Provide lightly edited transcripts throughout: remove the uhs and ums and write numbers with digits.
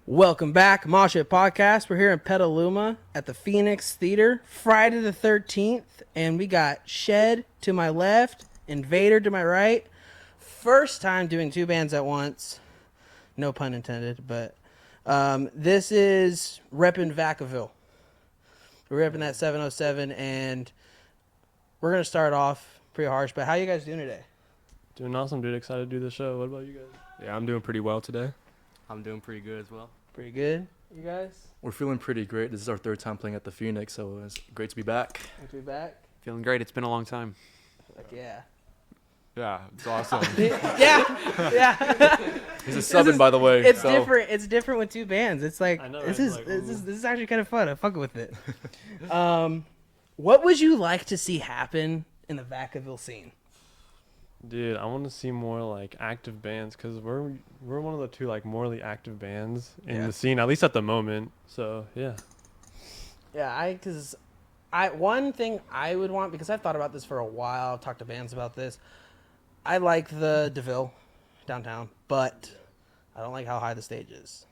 Welcome back, Mosh Pit Podcast. We're here in Petaluma at the Phoenix Theater, Friday the 13th, and we got S.H.E.D to my left, Invader to my right. First time doing two bands at once, no pun intended, but this is repping Vacaville. We're repping that 707, and we're going to start off pretty harsh, but how you guys doing today? Doing awesome, dude. Excited to do the show. What about you guys? Yeah, I'm doing pretty well today. I'm doing pretty good as well. Pretty good, you guys? We're feeling pretty great. This is our third time playing at the Phoenix, so it's great to be back. Good to be back. Feeling great. It's been a long time. Like, yeah. Yeah, it's awesome. yeah. He's a subbing, by the way. It's so. different. It's different with two bands. It's like I know, this right? is Like, this is actually kind of fun. I'm fucking with it. What would you like to see happen in the Vacaville scene? Dude, I want to see more like active bands because we're one of the two like morally active bands in the scene, at least at the moment. So yeah. Yeah, one thing I would want, because I've thought about this for a while. I've talked to bands about this. I like the DeVille downtown, but I don't like how high the stage is.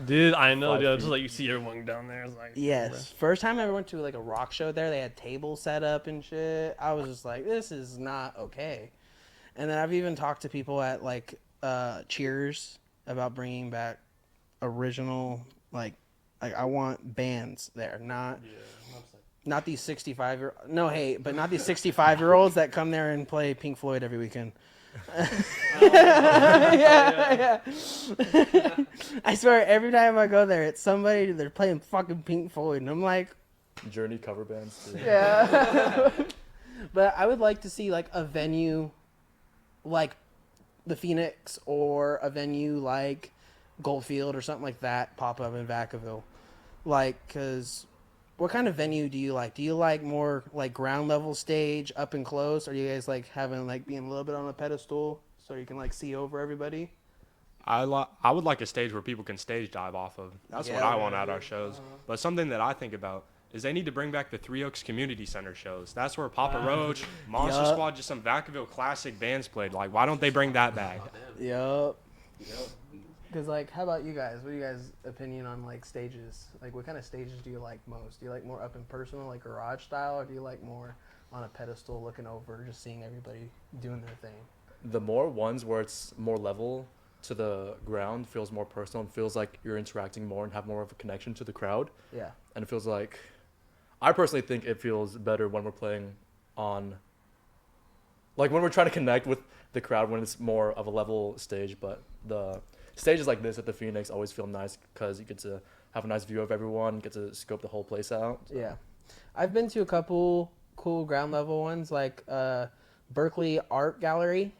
Dude, I know, 5 dude. feet. Just like you see everyone down there. It's like Yes. First time I ever went to like a rock show there, they had tables set up and shit. I was just like, this is not okay. And then I've even talked to people at like Cheers about bringing back original like I want bands there, not these 65-year no hate, but not these 65-year-olds that come there and play Pink Floyd every weekend. yeah. I swear every time I go there, it's somebody they're playing fucking Pink Floyd, and I'm like, Journey cover bands, too. yeah. But I would like to see like a venue like the Phoenix or a venue like Goldfield or something like that pop up in Vacaville. Like, because what kind of venue do you like? Do you like more like ground level stage up and close? Or do you guys like having like being a little bit on a pedestal so you can like see over everybody? I would like a stage where people can stage dive off of. That's what I want at our shows. But something that I think about is they need to bring back the Three Oaks Community Center shows. That's where Papa Roach, Monster Squad, just some Vacaville classic bands played. Like, why don't they bring that back? Yep. Because, like, how about you guys? What are you guys' opinion on, like, stages? Like, what kind of stages do you like most? Do you like more up and personal, like garage style, or do you like more on a pedestal looking over, just seeing everybody doing their thing? The more ones where it's more level to the ground feels more personal and feels like you're interacting more and have more of a connection to the crowd. Yeah. And it feels like... I personally think it feels better when we're playing on... Like, when we're trying to connect with the crowd when it's more of a level stage, but the... stages like this at the Phoenix always feel nice because you get to have a nice view of everyone, get to scope the whole place out. So. Yeah. I've been to a couple cool ground level ones, like Berkeley Art Gallery.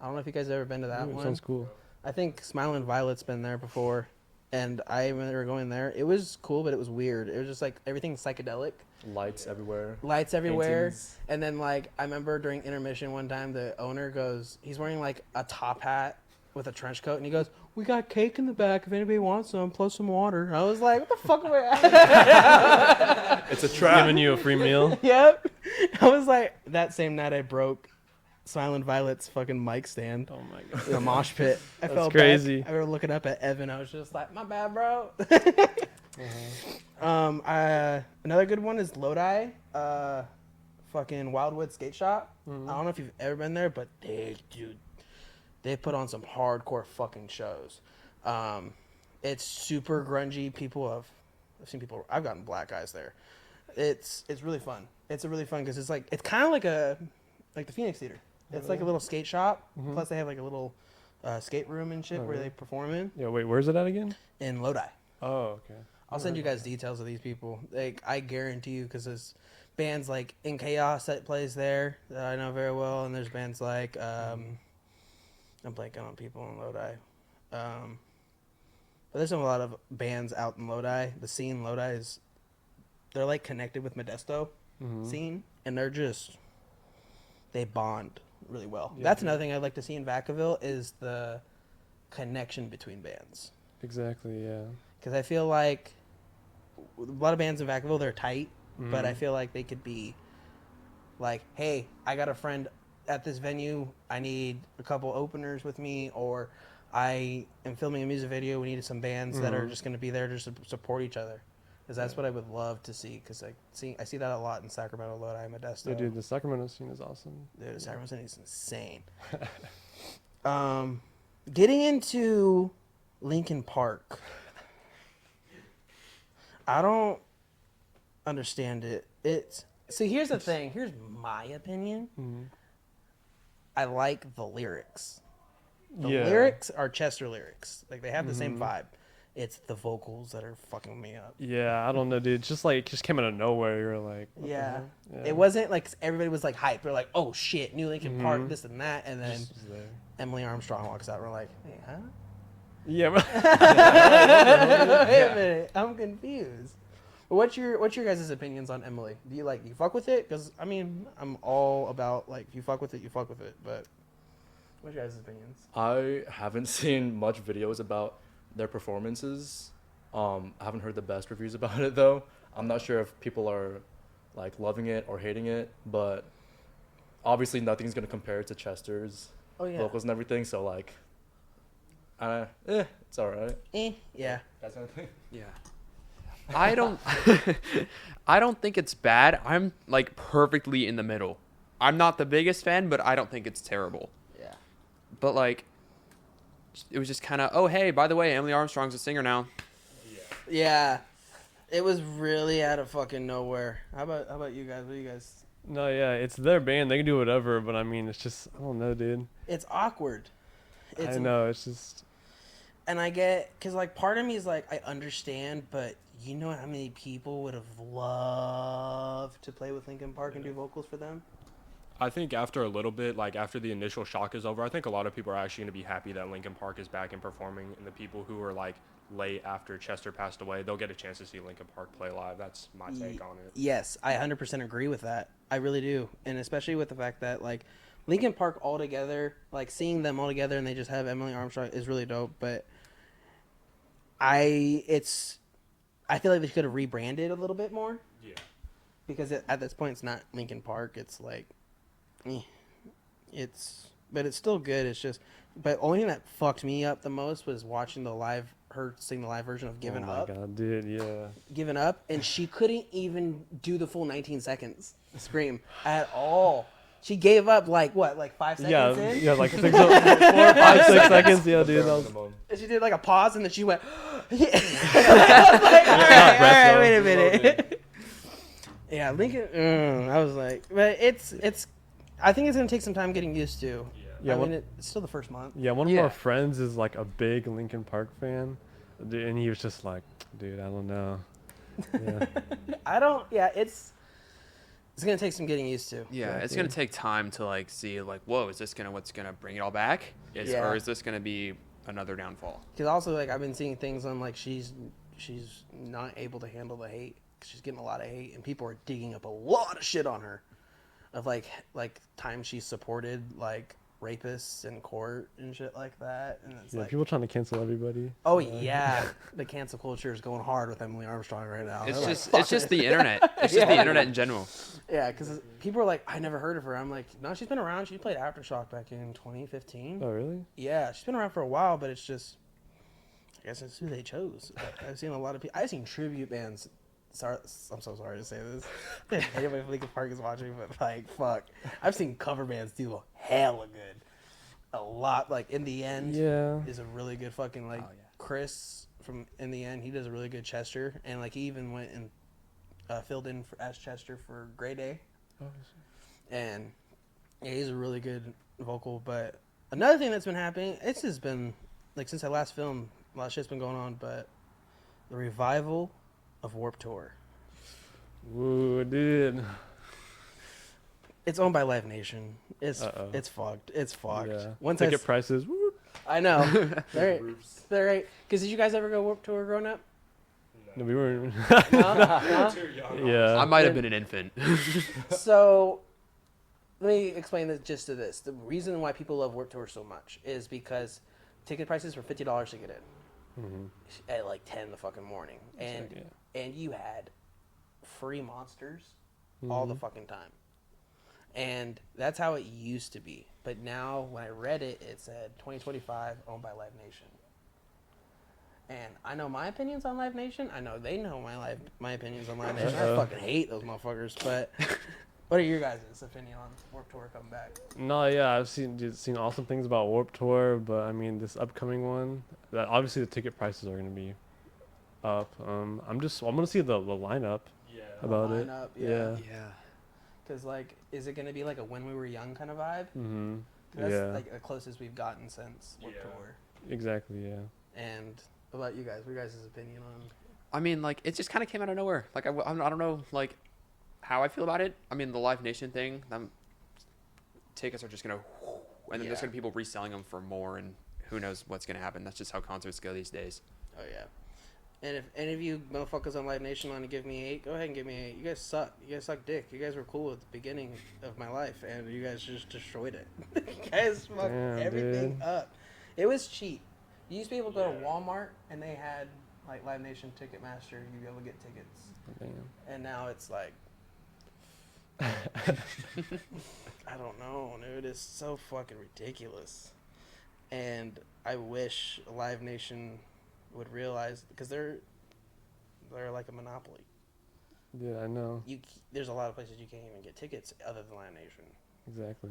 I don't know if you guys have ever been to that one. Sounds cool. I think Smiling Violet's been there before, and I remember going there. It was cool, but it was weird. It was just like everything's psychedelic. Lights everywhere. Lights everywhere. Paintings. And then, like, I remember during intermission one time, the owner goes, he's wearing like a top hat with a trench coat, and he goes, "We got cake in the back if anybody wants some, plus some water." And I was like, what the fuck am I It's a trap. Giving you a free meal. Yep. I was like, that same night I broke Silent Violet's fucking mic stand Oh my god. in a mosh pit. I That's felt crazy. bad. I remember looking up at Evan. I was just like, my bad, bro. Another good one is Lodi, fucking Wildwood Skate Shop. I don't know if you've ever been there, but they put on some hardcore fucking shows. It's super grungy. I've seen people. I've gotten black eyes there. It's really fun. It's really fun because it's kind of like the Phoenix Theater. It's like a little skate shop. Plus they have like a little skate room and shit where they perform in. Yeah, wait, where's it at again? In Lodi. Oh, okay. I'll send you guys details of these people. Like, I guarantee you, because there's bands like In Chaos that plays there that I know very well, and there's bands like I'm blanking on people in Lodi. But there's a lot of bands out in Lodi. The scene in Lodi they're like connected with Modesto scene, and they bond really well. Yeah, That's another thing I'd like to see in Vacaville is the connection between bands. Exactly, yeah. Because I feel like a lot of bands in Vacaville, they're tight, but I feel like they could be like, hey, I got a friend at this venue. I need a couple openers with me, or I am filming a music video. We needed some bands that are just going to be there to support each other. Because that's what I would love to see. Because I see that a lot in Sacramento, Lodi, Modesto. Yeah, dude, the Sacramento scene is awesome. Dude, the Sacramento scene is insane. Getting into Linkin Park. I don't understand it. Here's the thing. Here's my opinion. Mm-hmm. I like the lyrics. The lyrics are Chester lyrics. Like, they have the same vibe. It's the vocals that are fucking me up. Yeah, I don't know, dude. Just like, it just came out of nowhere. You're like, what the heck? Yeah. It wasn't like everybody was like hyped. They're like, oh shit, new Linkin Park, this and that. And then Emily Armstrong walks out and we're like, hey, huh? Yeah. Wait a minute, I'm confused. What's your guys' opinions on Emily? Do you fuck with it? Because I mean, I'm all about like, if you fuck with it, you fuck with it. But what's your guys' opinions? I haven't seen much videos about their performances. I haven't heard the best reviews about it though. I'm not sure if people are like loving it or hating it, but obviously nothing's gonna compare to Chester's vocals and everything. So like, it's all right. Yeah. That's nothing. Yeah. I don't think it's bad. I'm like perfectly in the middle. I'm not the biggest fan, but I don't think it's terrible. Yeah. But like, it was just kind of, oh hey, by the way, Emily Armstrong's a singer now. Yeah. It was really out of fucking nowhere. How about you guys? What do you guys? No, yeah, it's their band. They can do whatever, but I mean, it's just, I don't know, dude. It's awkward. I know, it's just. And I get, because like part of me is like, I understand, but you know how many people would have loved to play with Linkin Park and do vocals for them? I think after a little bit, like after the initial shock is over, I think a lot of people are actually going to be happy that Linkin Park is back and performing. And the people who were like late after Chester passed away, they'll get a chance to see Linkin Park play live. That's my take on it. Yes, I 100% agree with that. I really do. And especially with the fact that like Linkin Park all together, like seeing them all together and they just have Emily Armstrong is really dope. But I feel like they could have rebranded a little bit more. Yeah. Because at this point, it's not Linkin Park. It's like, but it's still good. It's just, but only thing that fucked me up the most was watching her sing the live version of Given Up. Oh my god, dude, yeah. Given Up, and she couldn't even do the full 19 seconds scream at all. She gave up like 5 seconds in? Yeah, like 4 or 5, 6 seconds. Yeah, dude. And she did like a pause, and then she went. I was like, all right, wait a minute. Yeah, Lincoln. I was like, but it's. I think it's gonna take some time getting used to. Yeah, I mean, it's still the first month. Yeah, one of our friends is like a big Linkin Park fan, and he was just like, dude, I don't know. Yeah. It's gonna take some getting used to. Yeah, it's gonna take time to like see like, whoa, is this what's gonna bring it all back? Or is this gonna be another downfall? Because also like I've been seeing things on like she's not able to handle the hate. She's getting a lot of hate, and people are digging up a lot of shit on her, of like times she's supported like rapists in court and shit like that. And it's people trying to cancel everybody. Oh yeah, the cancel culture is going hard with Emily Armstrong right now. It's just the internet. It's just the internet in general. Yeah, because people are like, I never heard of her. I'm like, no, she's been around. She played Aftershock back in 2015. Oh really? Yeah, she's been around for a while, but it's just, I guess it's who they chose. I've seen a lot of people. I've seen tribute bands. Sorry, I'm so sorry to say this. Anybody from Linkin Park is watching, but like, fuck. I've seen cover bands do hella good. A lot. Like, In the End is a really good fucking, like, Chris from In the End, he does a really good Chester. And, like, he even went and filled in as Chester for Grey Day. And, yeah, he's a really good vocal. But another thing that's been happening, it's just been, like, since I last filmed, a lot of shit's been going on, but the revival of Warped Tour. Ooh, dude. It's owned by Live Nation. It's fucked. It's fucked. Yeah. Once ticket prices. Woo. I know. They're right. Because did you guys ever go Warped Tour growing up? No, we weren't. No? Yeah. I might have been an infant. So, let me explain the gist of this. The reason why people love Warped Tour so much is because ticket prices were $50 to get in at like 10 the fucking morning, and you had free monsters all the fucking time. And that's how it used to be. But now when I read it, it said 2025 owned by Live Nation. And I know my opinions on Live Nation. I know they know my opinions on Live Nation. I fucking hate those motherfuckers. But what are your guys' opinion on Warped Tour coming back? No, yeah, I've seen awesome things about Warped Tour, but I mean this upcoming one, that obviously the ticket prices are gonna be up. I'm gonna see the lineup about it. Lineup, Yeah. Because, like, is it going to be like a When We Were Young kind of vibe? Mm-hmm. That's Yeah. like the closest we've gotten since Warped Tour. Exactly. Yeah. And what about you guys? What are your guys' opinion on? I mean, like, it just kind of came out of nowhere. Like, I don't know, like, how I feel about it. I mean, the Live Nation thing, tickets are just going to, and then there's going to be people reselling them for more, and who knows what's going to happen. That's just how concerts go these days. Oh, yeah. And if any of you motherfuckers on Live Nation want to give me 8, go ahead and give me 8. You guys suck. You guys suck dick. You guys were cool at the beginning of my life, and you guys just destroyed it. You guys fucked everything up. It was cheap. You used to be able to go to Walmart, and they had, like, Live Nation Ticketmaster. You'd be able to get tickets. Damn. And now it's like... I don't know, dude. It's so fucking ridiculous. And I wish Live Nation would realize, because they're like a monopoly. Yeah, I know. There's a lot of places you can't even get tickets other than Live Nation. Exactly.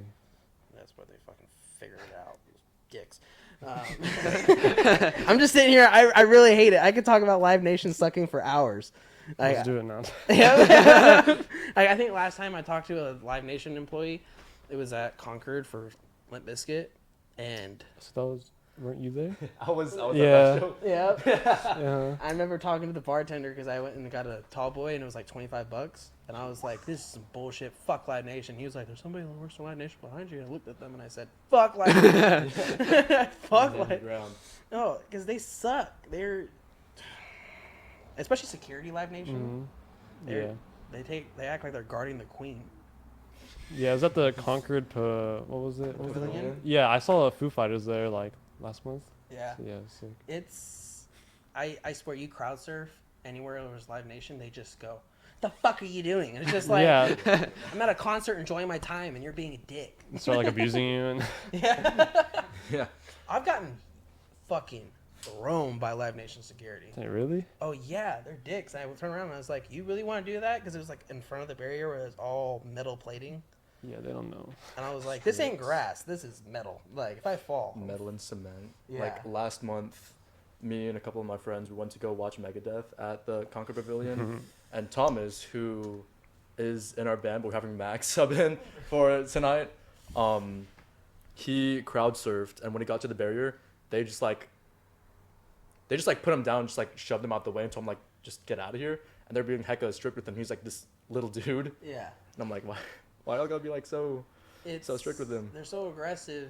That's where they fucking figured it out. These dicks. I'm just sitting here. I really hate it. I could talk about Live Nation sucking for hours. Let's do it now. I think last time I talked to a Live Nation employee, it was at Concord for Limp Bizkit, and So weren't you there? I was at Yeah. that show. yeah, Yeah. I remember talking to the bartender because I went and got a tall boy and it was like $25, and I was like, "This is some bullshit. Fuck Live Nation." He was like, "There's somebody that works for Live Nation behind you." And I looked at them and I said, "Fuck Live Nation." Fuck Live. No, because they suck. They're especially security Live Nation. Mm-hmm. Yeah. They act like they're guarding the queen. Yeah, is that the Concord? What was it? Pavilion? Yeah, I saw Foo Fighters there like last month. Yeah. So, yeah, it was sick. It's I swear, you crowd surf anywhere there's Live Nation, they just go, "The fuck are you doing?" And it's just like, Yeah. I'm at a concert enjoying my time and you're being a dick. Start like abusing you and Yeah. Yeah. I've gotten fucking thrown by Live Nation security. Hey, really? Oh yeah, they're dicks. And I would turn around and I was like, "You really want to do that?" Because it was like in front of the barrier where it's all metal plating. Yeah, they don't know. And I was like, "This ain't grass. This is metal. Like, if I fall." Metal and cement. Yeah. Like last month, me and a couple of my friends, we went to go watch Megadeth at the Concord Pavilion. And Thomas, who is in our band, but we're having Max sub in for tonight, he crowd surfed, and when he got to the barrier, they just put him down, just like shoved him out the way and told him like, "Just get out of here." And they're being hecka strict with him. He's like this little dude. Yeah. And I'm like, why y'all gotta be like so strict with him? They're so aggressive.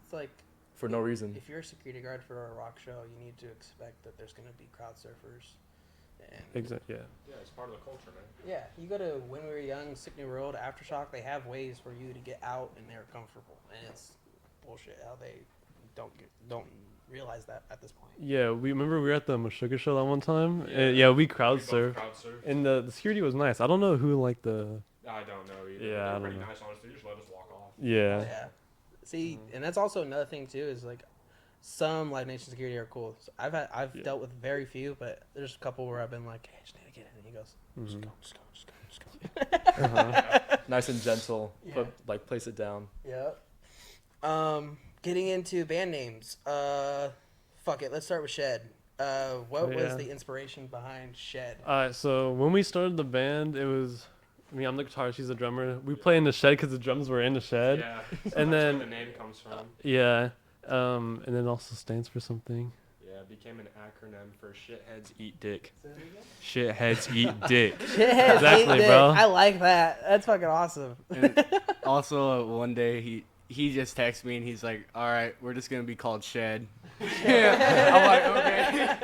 It's like, For no reason. if you're a security guard for a rock show, you need to expect that there's going to be crowd surfers. And Exactly. Yeah. Yeah, it's part of the culture, man. yeah, you go to When We Were Young, Sick New World, Aftershock, they have ways for you to get out and they're comfortable. And it's bullshit how they don't realize that at this point. Yeah, we were at the Meshuggah show that one time. And yeah, we crowd surfed. And the security was nice. I don't know who like the. I don't know either. Yeah, I They're don't pretty know. nice, honestly. Just let us walk off. Yeah. Yeah. See, and that's also another thing too, is like some Live Nation security are cool. So I've Yeah. dealt with very few, but there's a couple where I've been like, "Hey, just need to get in," and he goes, "Just Mhm. go, just go, just go, just go." Nice and gentle, Yeah. but like place it down. Yep. Getting into band names. Fuck it. Let's start with Shed. What was Yeah. the inspiration behind Shed? Alright, so when we started the band, it was. I mean, I'm the guitarist, she's the drummer. We play in the shed because the drums were in the shed. Yeah. And That's then. where the name comes from. Yeah. And then also stands for something. Yeah, it became an acronym for Shitheads Eat Dick. Shitheads Eat Dick. Shitheads Exactly, Eat Dick. bro. I like that. That's fucking awesome. And also, one day he just texted me and he's like, "All right, we're just gonna be called Shed." Yeah, I'm like, okay.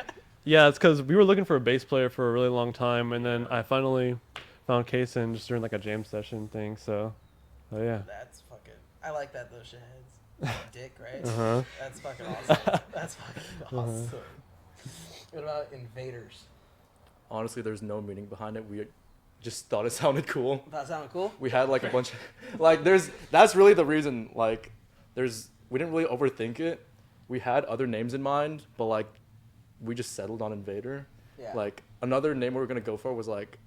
Yeah, it's because we were looking for a bass player for a really long time, and then I finally found Kason just during like a jam session thing. So, oh yeah. That's fucking. I like that though. Shitheads. Dick, right? Uh-huh. That's fucking awesome. That's fucking awesome. What about Invaders? Honestly, there's no meaning behind it. just thought it sounded cool. That sounded cool. We had like a bunch of like that's really the reason, like we didn't really overthink it. We had other names in mind, but like we just settled on Invader. Yeah. Like another name we were gonna go for was like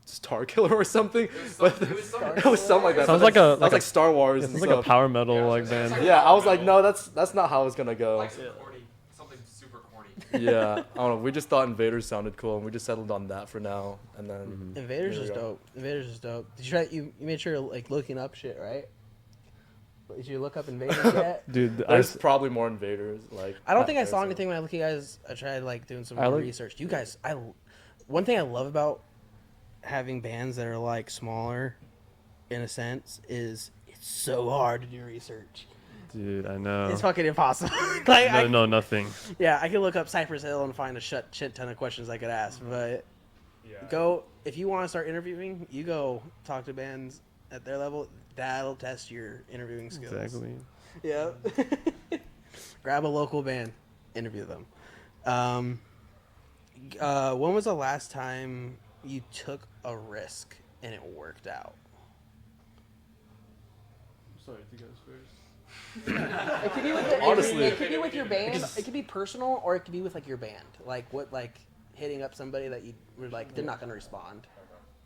Star Killer or something. It was something like that. Sounds But like that's like Star Wars. It's and like a stuff. power metal like band. Yeah, I was like, no, that's not how it's gonna go. Like something super corny. Yeah, I don't know. We just thought Invader sounded cool, and we just settled on that for now. And then Invaders here we is go. dope. Invaders is dope. Did you try? You made sure like looking up shit, right? Did you look up Invaders yet? Dude, There's probably more Invaders. Like I don't think I out saw there, so- anything when I look at you guys. I tried like doing some I more like- research. You guys, one thing I love about having bands that are like smaller, in a sense, is it's so hard to do research. dude, I know. It's fucking impossible. Like, Nothing. yeah, I could look up Cypress Hill and find a shit ton of questions I could ask, but go if you want to start interviewing, you go talk to bands at their level. That'll test your interviewing skills. Exactly. Yeah. Grab a local band, interview them. When was the last time you took a risk and it worked out? Sorry, you guys first. It could be with Honestly. it could be with your band. It could be personal, or it could be with like your band. Like hitting up somebody that you were like they're not gonna respond.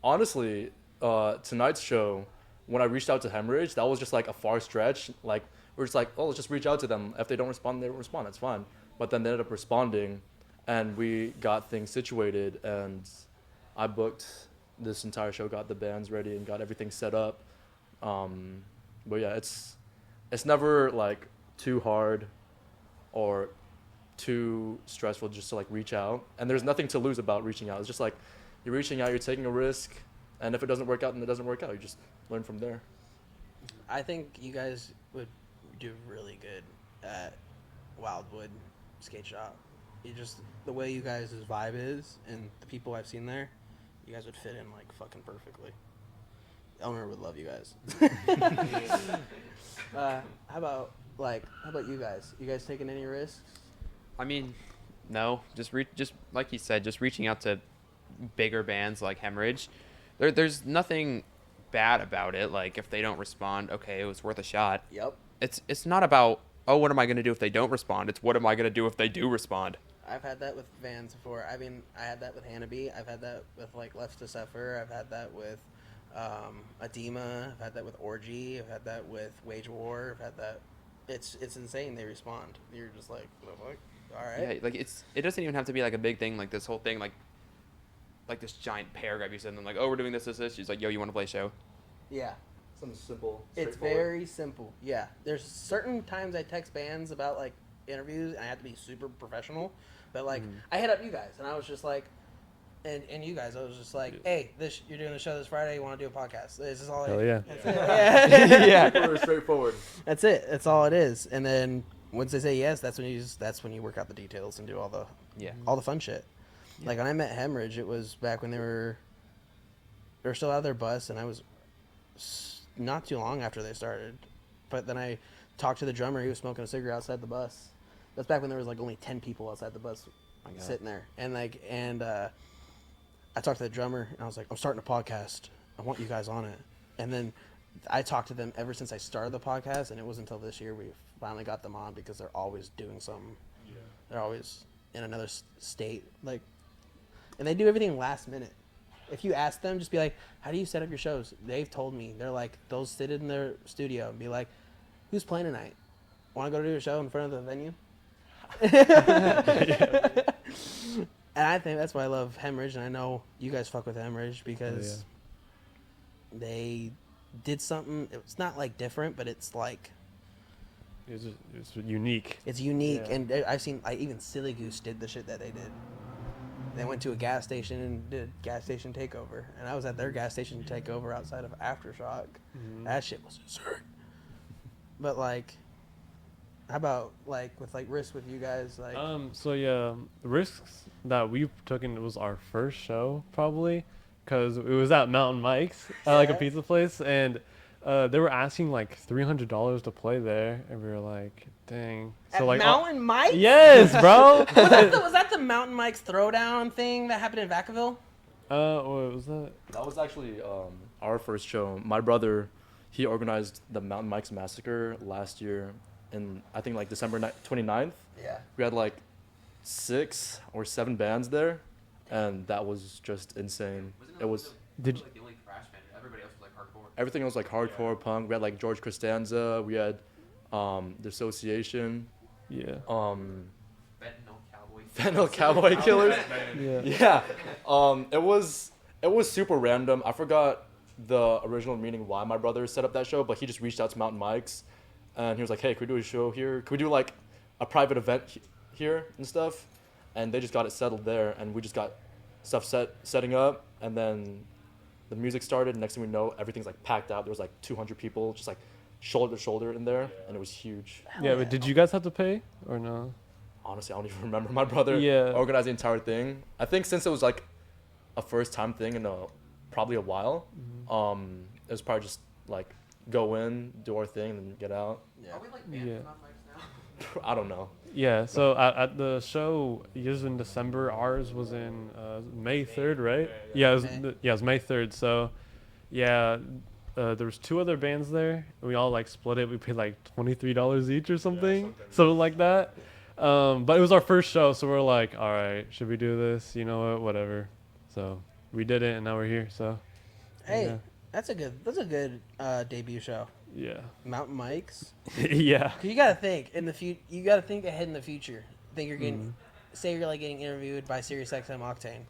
Honestly, tonight's show, when I reached out to Hemorrhage, that was just like a far stretch. Like we're just like, oh, let's just reach out to them. If they don't respond, they don't respond. That's fine. But then they ended up responding, and we got things situated, and I booked this entire show, got the bands ready, and got everything set up. But yeah, it's never like too hard or too stressful just to like reach out, and there's nothing to lose about reaching out. It's just like you're reaching out, you're taking a risk, and if it doesn't work out, then it doesn't work out. You just learn from there. I think you guys would do really good at Wildwood Skate Shop. You just the way you guys' vibe is, and the people I've seen there, you guys would fit in like fucking perfectly. The owner would love you guys. How about you guys? You guys taking any risks? I mean, no. Just like he said, just reaching out to bigger bands like Hemorrhage. There's nothing bad about it. Like if they don't respond, okay, it was worth a shot. Yep. It's not about what am I gonna do if they don't respond? It's what am I gonna do if they do respond? I've had that with bands before. I mean, I had that with Hannibal. I've had that with like Left to Suffer. I've had that with Edema. I've had that with Orgy. I've had that with Wage War. I've had that. It's insane. They respond. You're just like, what the fuck? All right. Yeah, like it doesn't even have to be like a big thing. Like this whole thing, like this giant paragraph you said, and then like, oh, we're doing this. She's like, yo, you want to play a show? Yeah. Something simple. It's very simple. Yeah. There's certain times I text bands about like interviews, and I have to be super professional. But like, I hit up you guys, and I was just like, and you guys, I was just like, hey, you're doing the show this Friday. You want to do a podcast? This is all. Hell yeah. That's it. Yeah. Super straightforward. That's it. That's all it is. And then once they say yes, that's when you work out the details and do all the fun shit. Yeah. Like when I met Hemorrhage, it was back when they were still out of their bus, and I was not too long after they started. But then I talked to the drummer. He was smoking a cigarette outside the bus. That's back when there was like only 10 people outside the bus sitting there. And I talked to the drummer, and I was like, I'm starting a podcast. I want you guys on it. And then I talked to them ever since I started the podcast, and it wasn't until this year we finally got them on because they're always doing something. Yeah. They're always in another state. Like, and they do everything last minute. If you ask them, just be like, how do you set up your shows? They've told me. They're like, they'll sit in their studio and be like, who's playing tonight? Want to go do a show in front of the venue? And I think that's why I love Hemorrhage, and I know you guys fuck with Hemorrhage because they did something. It's not like different, but it's like It's unique. it's unique. Yeah. And I've seen even Silly Goose did the shit that they did. They went to a gas station and did gas station takeover, and I was at their gas station takeover outside of Aftershock. That shit was insane. But like, how about like with like risks with you guys? Like, So yeah, the risks that we took in was our first show probably, because it was at Mountain Mike's, like a pizza place, and they were asking like $300 to play there, and we were like, dang. at So like, Mountain Mike? yes, bro. Was that the Mountain Mike's throwdown thing that happened in Vacaville? What was that? That was actually our first show. My brother, he organized the Mountain Mike's Massacre last year in, I think, like December 29th. Yeah. We had like 6 or 7 bands there, and that was just insane. It was... Did like the only thrash band? Everybody else was like hardcore. Everything was like hardcore punk. We had like George Costanza. We had the Association. Yeah. Fentanyl Cowboy Killers. Yeah. Yeah. It was super random. I forgot the original meaning why my brother set up that show, but he just reached out to Mountain Mike's, and he was like, "Hey, could we do a show here? Could we do like a private event here and stuff?" And they just got it settled there, and we just got stuff setting up, and then the music started. Next thing we know, everything's like packed out. There was like 200 people just like shoulder to shoulder in there, and it was huge. Yeah, but did you guys have to pay or no? Honestly, I don't even remember. My brother organized the entire thing. I think since it was like a first time thing in probably a while, it was probably just like go in, do our thing, and then get out. Are we like banned from Mountain Mike's now? I don't know. Yeah, so at the show, yours in December, ours was in May 3rd, right? Yeah, it was May 3rd. So, yeah, there was 2 other bands there. We all like split it. We paid like $23 each or something like that. But it was our first show, so we're like, all right, should we do this? You know what? Whatever. So we did it, and now we're here. So, Hey, yeah. that's a good debut show. Yeah. Mountain Mike's. Yeah. 'Cause you gotta think in the future. You gotta think ahead in the future. Think you're getting, say you're like getting interviewed by SiriusXM Octane,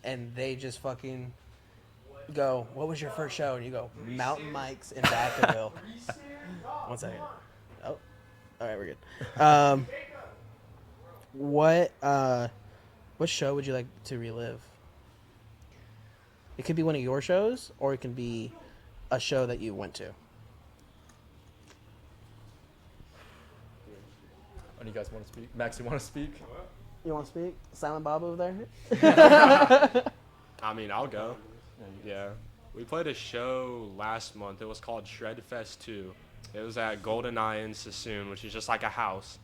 and they just fucking go, "What was your first show?" And you go, "Mountain Mike's in Vacaville." 1 second. Oh, all right, we're good. What show would you like to relive? It could be one of your shows, or it can be a show that you went to. And you guys want to speak? Max, you want to speak? You want to speak? Silent Bob over there? I mean, I'll go. Yeah. We played a show last month. It was called Shred Fest 2. It was at Golden Eye in Sassoon, which is just like a house.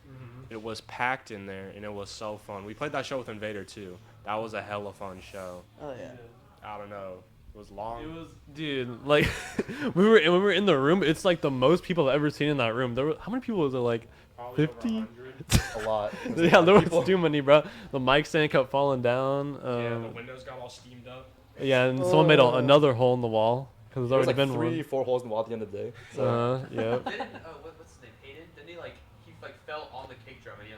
It was packed in there, and it was so fun. We played that show with Invader, too. That was a hella fun show. Oh, yeah. I don't know. It was long. It was, dude, like, we were in the room. It's like the most people I've ever seen in that room. There were, how many people was there, like, 50? A lot. Yeah, there was too many, bro. The mic stand kept falling down. Yeah, the windows got all steamed up. Yeah, and someone made another hole in the wall because there's already like been 3, one. 4 holes in the wall at the end of the day. So. Yeah. What's his name? Hayden? Didn't he like fell on the kick drum? And he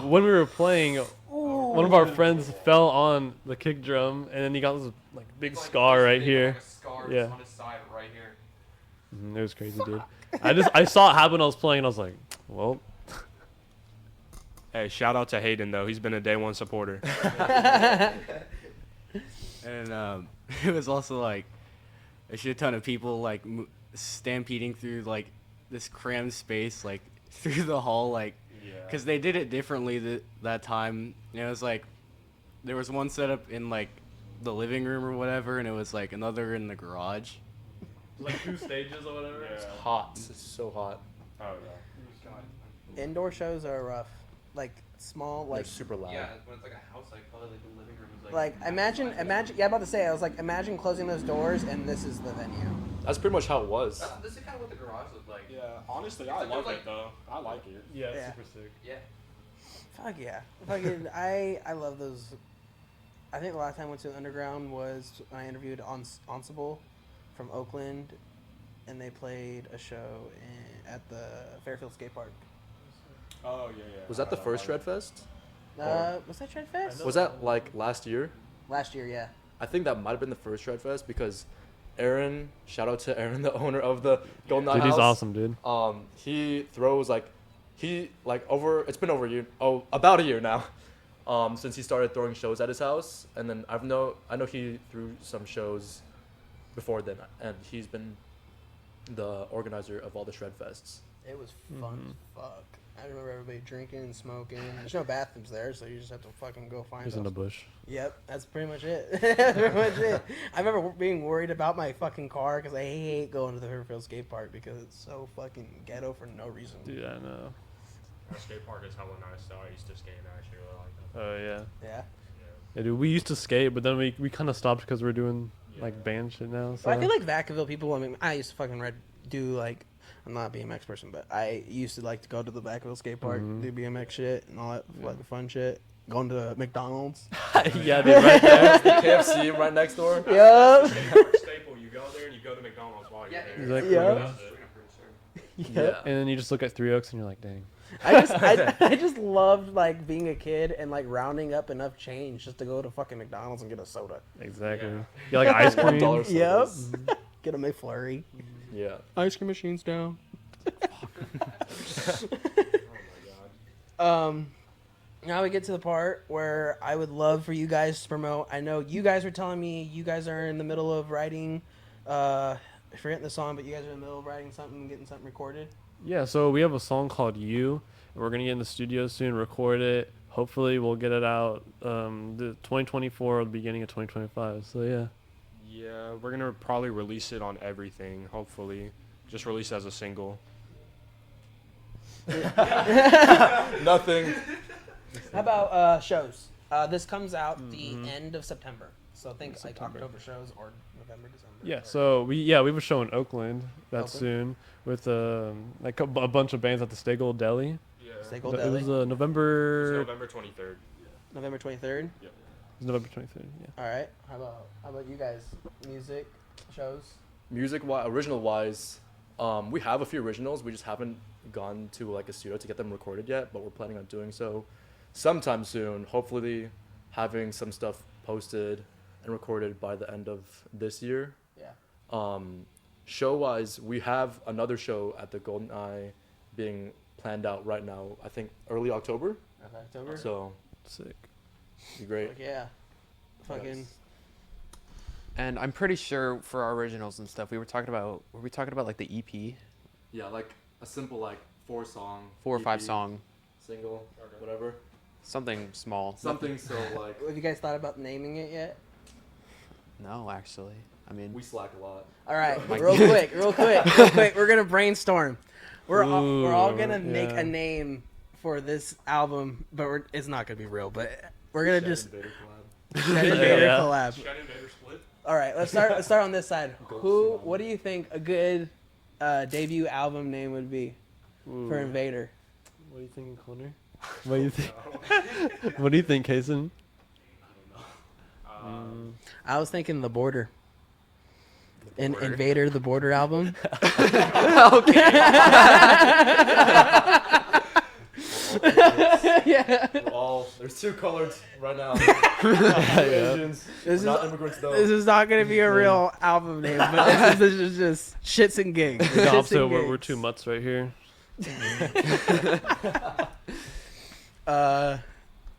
When we were playing, one of our friends fell on the kick drum, and then he got this like big scar right here. Like a scar Yeah. on his side right here. It was crazy, dude. I saw it happen when I was playing, and I was like, well. Hey, shout out to Hayden, though. He's been a day one supporter. And it was also like a shit ton of people like stampeding through like this crammed space, like through the hall, like because they did it differently that time. And it was like there was one set up in like the living room or whatever, and it was like another in the garage. Like 2 stages or whatever. It's hot. It's so hot. Oh, yeah. Indoor shows are rough. Like, small, like... They're super loud. Yeah, when it's like a house, like probably like the living room is Like, imagine, yeah, I'm about to say, I was like, imagine closing those doors and this is the venue. That's pretty much how it was. This is kind of what the garage looked like. Yeah, honestly, I love it, though. I like it. Yeah, Yeah. super sick. Yeah. Fuck yeah. Fucking, I love those. I think the last time I went to the Underground was when I interviewed Ensemble from Oakland, and they played a show at the Fairfield Skate Park. Oh, yeah. Was that the first Shred Fest? Was that Shred Fest? Was that like last year? Last year, yeah. I think that might have been the first Shred Fest because Aaron, shout out to Aaron, the owner of the Golden Eye Dude, House. he's awesome, dude. He throws it's been over a year, about a year now, since he started throwing shows at his house. And then I know he threw some shows before then, and he's been the organizer of all the Shred Fests. It was fun as fuck. I remember everybody drinking and smoking. There's no bathrooms there, so you just have to fucking go find He's those. in the bush. Yep, that's pretty much it. That's pretty much it. I remember being worried about my fucking car because I hate going to the Fairfield Skate Park because it's so fucking ghetto for no reason. Dude, I know. Our skate park is hella nice, though. I used to skate, and I actually really like that. Oh, yeah. Yeah. Yeah, dude, we used to skate, but then we kind of stopped because we're doing like band shit now. So Well, I feel like Vacaville people. I mean, I used to fucking do like. I'm not a BMX person, but I used to like to go to the Vacaville skate park, do BMX shit and all that like fun shit. Going to McDonald's. yeah, dude, right there. The KFC right next door. Yeah. Staple. You go there and you go to McDonald's while you're there. Exactly. Yeah. Yeah. And then you just look at 3 Oaks and you're like, dang. I just loved like being a kid and like rounding up enough change just to go to fucking McDonald's and get a soda. Exactly. Yeah, like ice cream. $1 Yep. sodas. Get a McFlurry. Yeah. Ice cream machine's down. Now we get to the part where I would love for you guys to promote. I know you guys were telling me you guys are in the middle of writing, forgetting the song, but you guys are in the middle of writing something, getting something recorded. Yeah, so we have a song called You, and we're going to get in the studio soon, record it. Hopefully we'll get it out the 2024 or the beginning of 2025. So, yeah. Yeah, we're going to probably release it on everything, hopefully. Just release it as a single. Nothing. How about shows? This comes out the end of September. So think like October shows or November, December. Yeah, so we have a show in Oakland that's Oakland? soon with like a bunch of bands at the Stagel Deli. Yeah. Stagel It Deli. was November. November 23rd. November 23rd. It was November 23rd. Yeah. All right. How about you guys? Music shows. Original wise, we have a few originals. We just haven't gone to like a studio to get them recorded yet, but we're planning on doing so sometime soon. Hopefully, having some stuff posted and recorded by the end of this year. Yeah. Show wise, we have another show at the Golden Eye being planned out right now. I think early October. October. So Sick. be great. Like, yeah. Fucking. Yes. And I'm pretty sure for our originals and stuff, were we talking about like the EP, Yeah, like a simple like 4-song, 4 or 5 EP, song, single, whatever. something small. Something so like Have you guys thought about naming it yet? No, actually. I mean, we slack a lot. All right, real quick. We're gonna brainstorm. We're all gonna make yeah. a name for this album, but it's not gonna be real. But we're gonna Shed just Invader collab. Shed Invader Yeah. collab. Shed Invader split. All right, let's start on this side. What do you think a good debut album name would be for Invader? What do you think, Connor? What do you think? What do you think, Kason? I was thinking The Border. Invader the Border album. Yeah. There's 2 colors right now. This is not immigrants though. This is not gonna be a real album name, but this is just shits and gigs. The Shits opposite. and We're gigs. 2 mutts right here.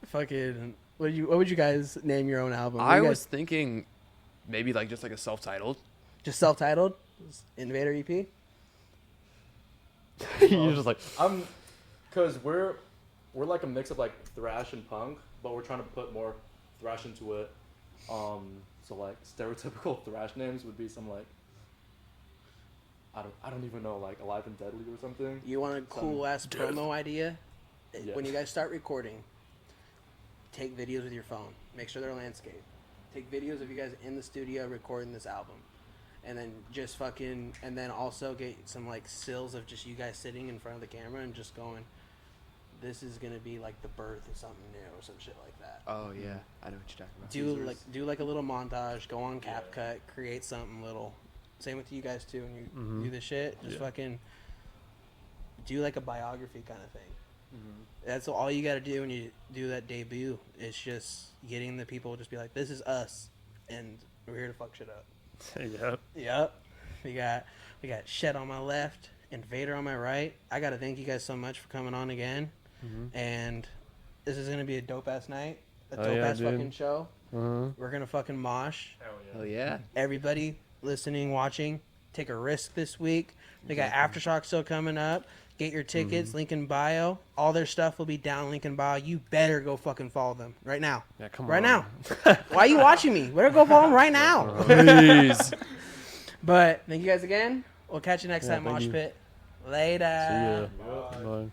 Fucking. What would you guys name your own album? I was thinking maybe like just like a self-titled. just self-titled Invader EP. You're just like, Cause we're like a mix of like thrash and punk, but we're trying to put more thrash into it. So like stereotypical thrash names would be some like I don't even know, like Alive and Deadly or something. You want a cool ass promo idea? Yeah. When you guys start recording, take videos with your phone. Make sure they're landscape. Take videos of you guys in the studio recording this album. And then just fucking, and then also get some like stills of just you guys sitting in front of the camera and just going, this is gonna be like the birth of something new or some shit like that. Oh yeah, I know what you're talking about. Do like a little montage, go on CapCut, create something little. Same with you guys too when you do this shit. Just fucking do like a biography kind of thing. That's all you gotta do when you do that debut. It's just getting the people to just be like, this is us, and we're here to fuck shit up. yep. Yep. We got Shed on my left, Invader on my right. I gotta thank you guys so much for coming on again. And this is gonna be a dope ass night. A dope ass fucking show. We're gonna fucking mosh. Hell yeah. Everybody listening, watching, take a risk this week. They got Aftershock still coming up. Get your tickets, link in bio. All their stuff will be down, link in bio. You better go fucking follow them right now. Yeah, come Right on. now. Why are you watching me? Better go follow them right now. Please. But thank you guys again. We'll catch you next time, thank Mosh you. Pit. Later. See ya. Bye.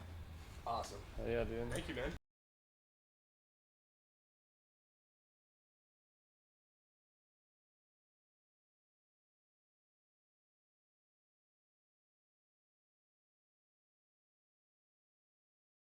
Awesome. Yeah, dude. Thank you, man.